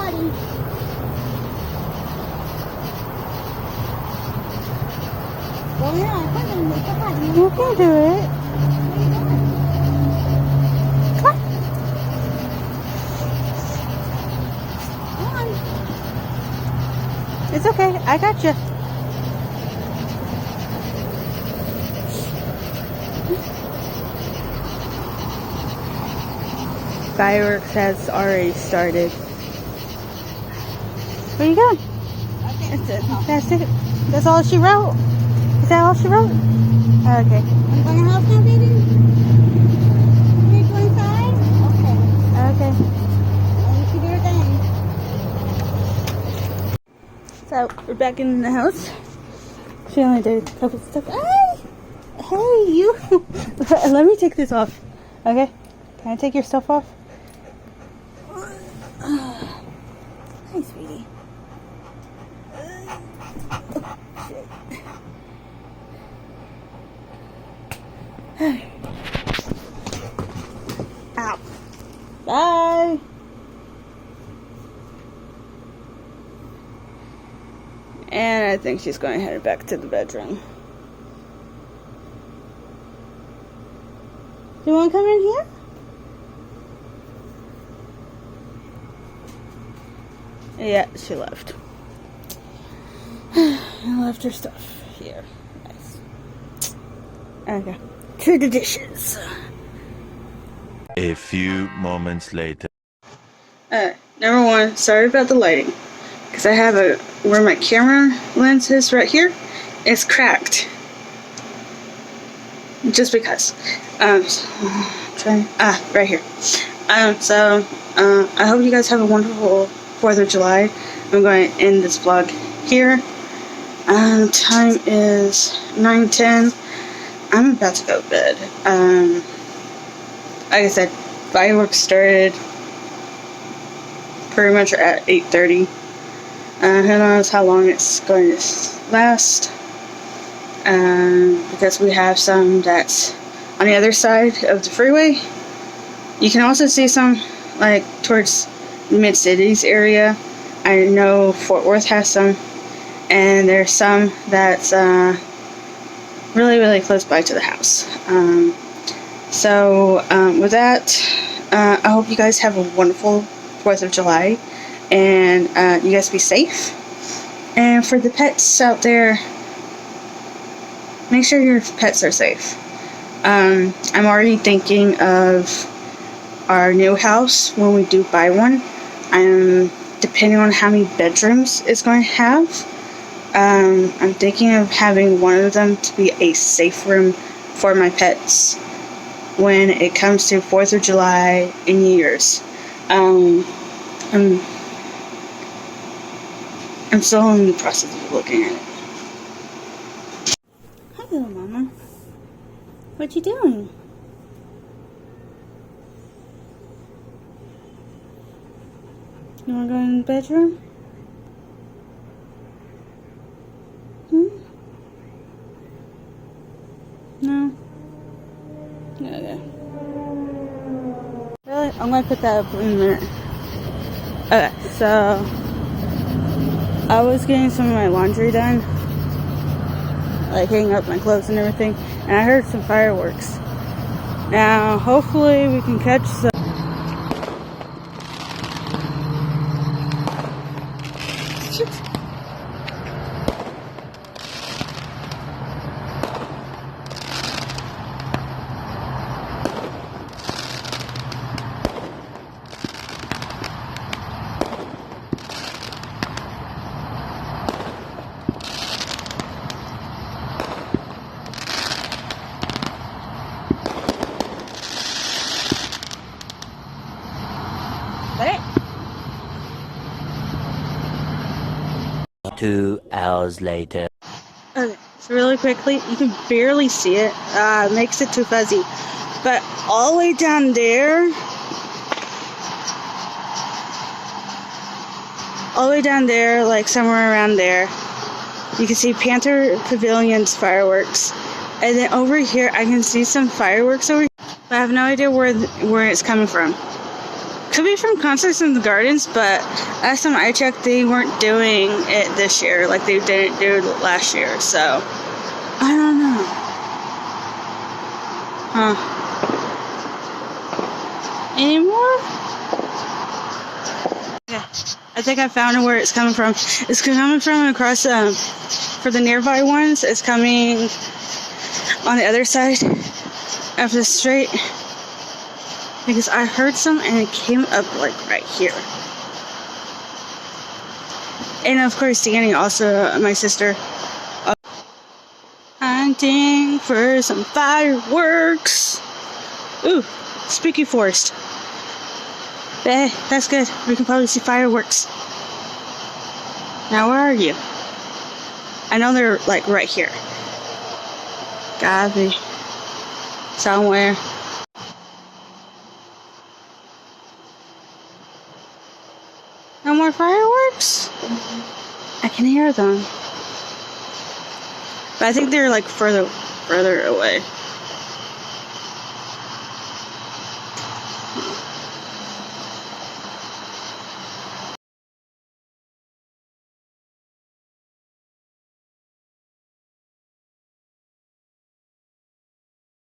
potty. Go here, I'm going to make a potty. You can do it. Come Come on. on. It's okay. I got you. Fireworks has already started. Where you going? Okay. That's it. That's all she wrote. Is that all she wrote? Okay. I'm going to help now, baby. 325? Okay. Okay. I'll let you do your thing. So we're back in the house. She only did a couple stuff. Hey, you. Let me take this off. Okay. Can I take your stuff off? Hi, sweetie. Ow. Bye. And I think she's going to head back to the bedroom. Do you want to come in here? Yeah, she left. I left her stuff here. Nice. Okay. To the dishes. A few moments later. Number one, sorry about the lighting. Because I have where my camera lens is right here, it's cracked. Just because. Right here. I hope you guys have a wonderful 4th of July. I'm going to end this vlog here. Time is 9:10. I'm about to go to bed. Like I said, fireworks started pretty much at 8:30. Who knows how long it's going to last. Because we have some that's on the other side of the freeway. You can also see some like towards Mid-Cities area. I know Fort Worth has some, and there's some that's really, really close by to the house. With that, I hope you guys have a wonderful 4th of July, and you guys be safe. And for the pets out there, make sure your pets are safe. I'm already thinking of our new house when we do buy one. Depending on how many bedrooms it's going to have, I'm thinking of having one of them to be a safe room for my pets when it comes to 4th of July and New Year's. I'm still in the process of looking at it. Hi, little mama. What you doing? You wanna go in the bedroom? No? Okay. Really? I'm gonna put that up in a minute. Okay, so I was getting some of my laundry done, like hanging up my clothes and everything, and I heard some fireworks. Now, hopefully we can catch some. That it? 2 hours later. Okay, so really quickly, you can barely see it. Makes it too fuzzy. But all the way down there, like somewhere around there, you can see Panther Pavilion's fireworks. And then over here, I can see some fireworks over here. But I have no idea where it's coming from. Could be from Concerts in the Gardens, but last time I checked, they weren't doing it this year like they didn't do last year, so I don't know. Huh. Any more? Okay. I think I found where it's coming from. It's coming from across, for the nearby ones, it's coming on the other side of the street. Because I heard some and it came up like right here. And of course, Danny, also my sister, hunting for some fireworks. Ooh, spooky forest. That's good. We can probably see fireworks. Now, where are you? I know they're like right here. Gotta be somewhere. No more fireworks? I can hear them. But I think they're like further away.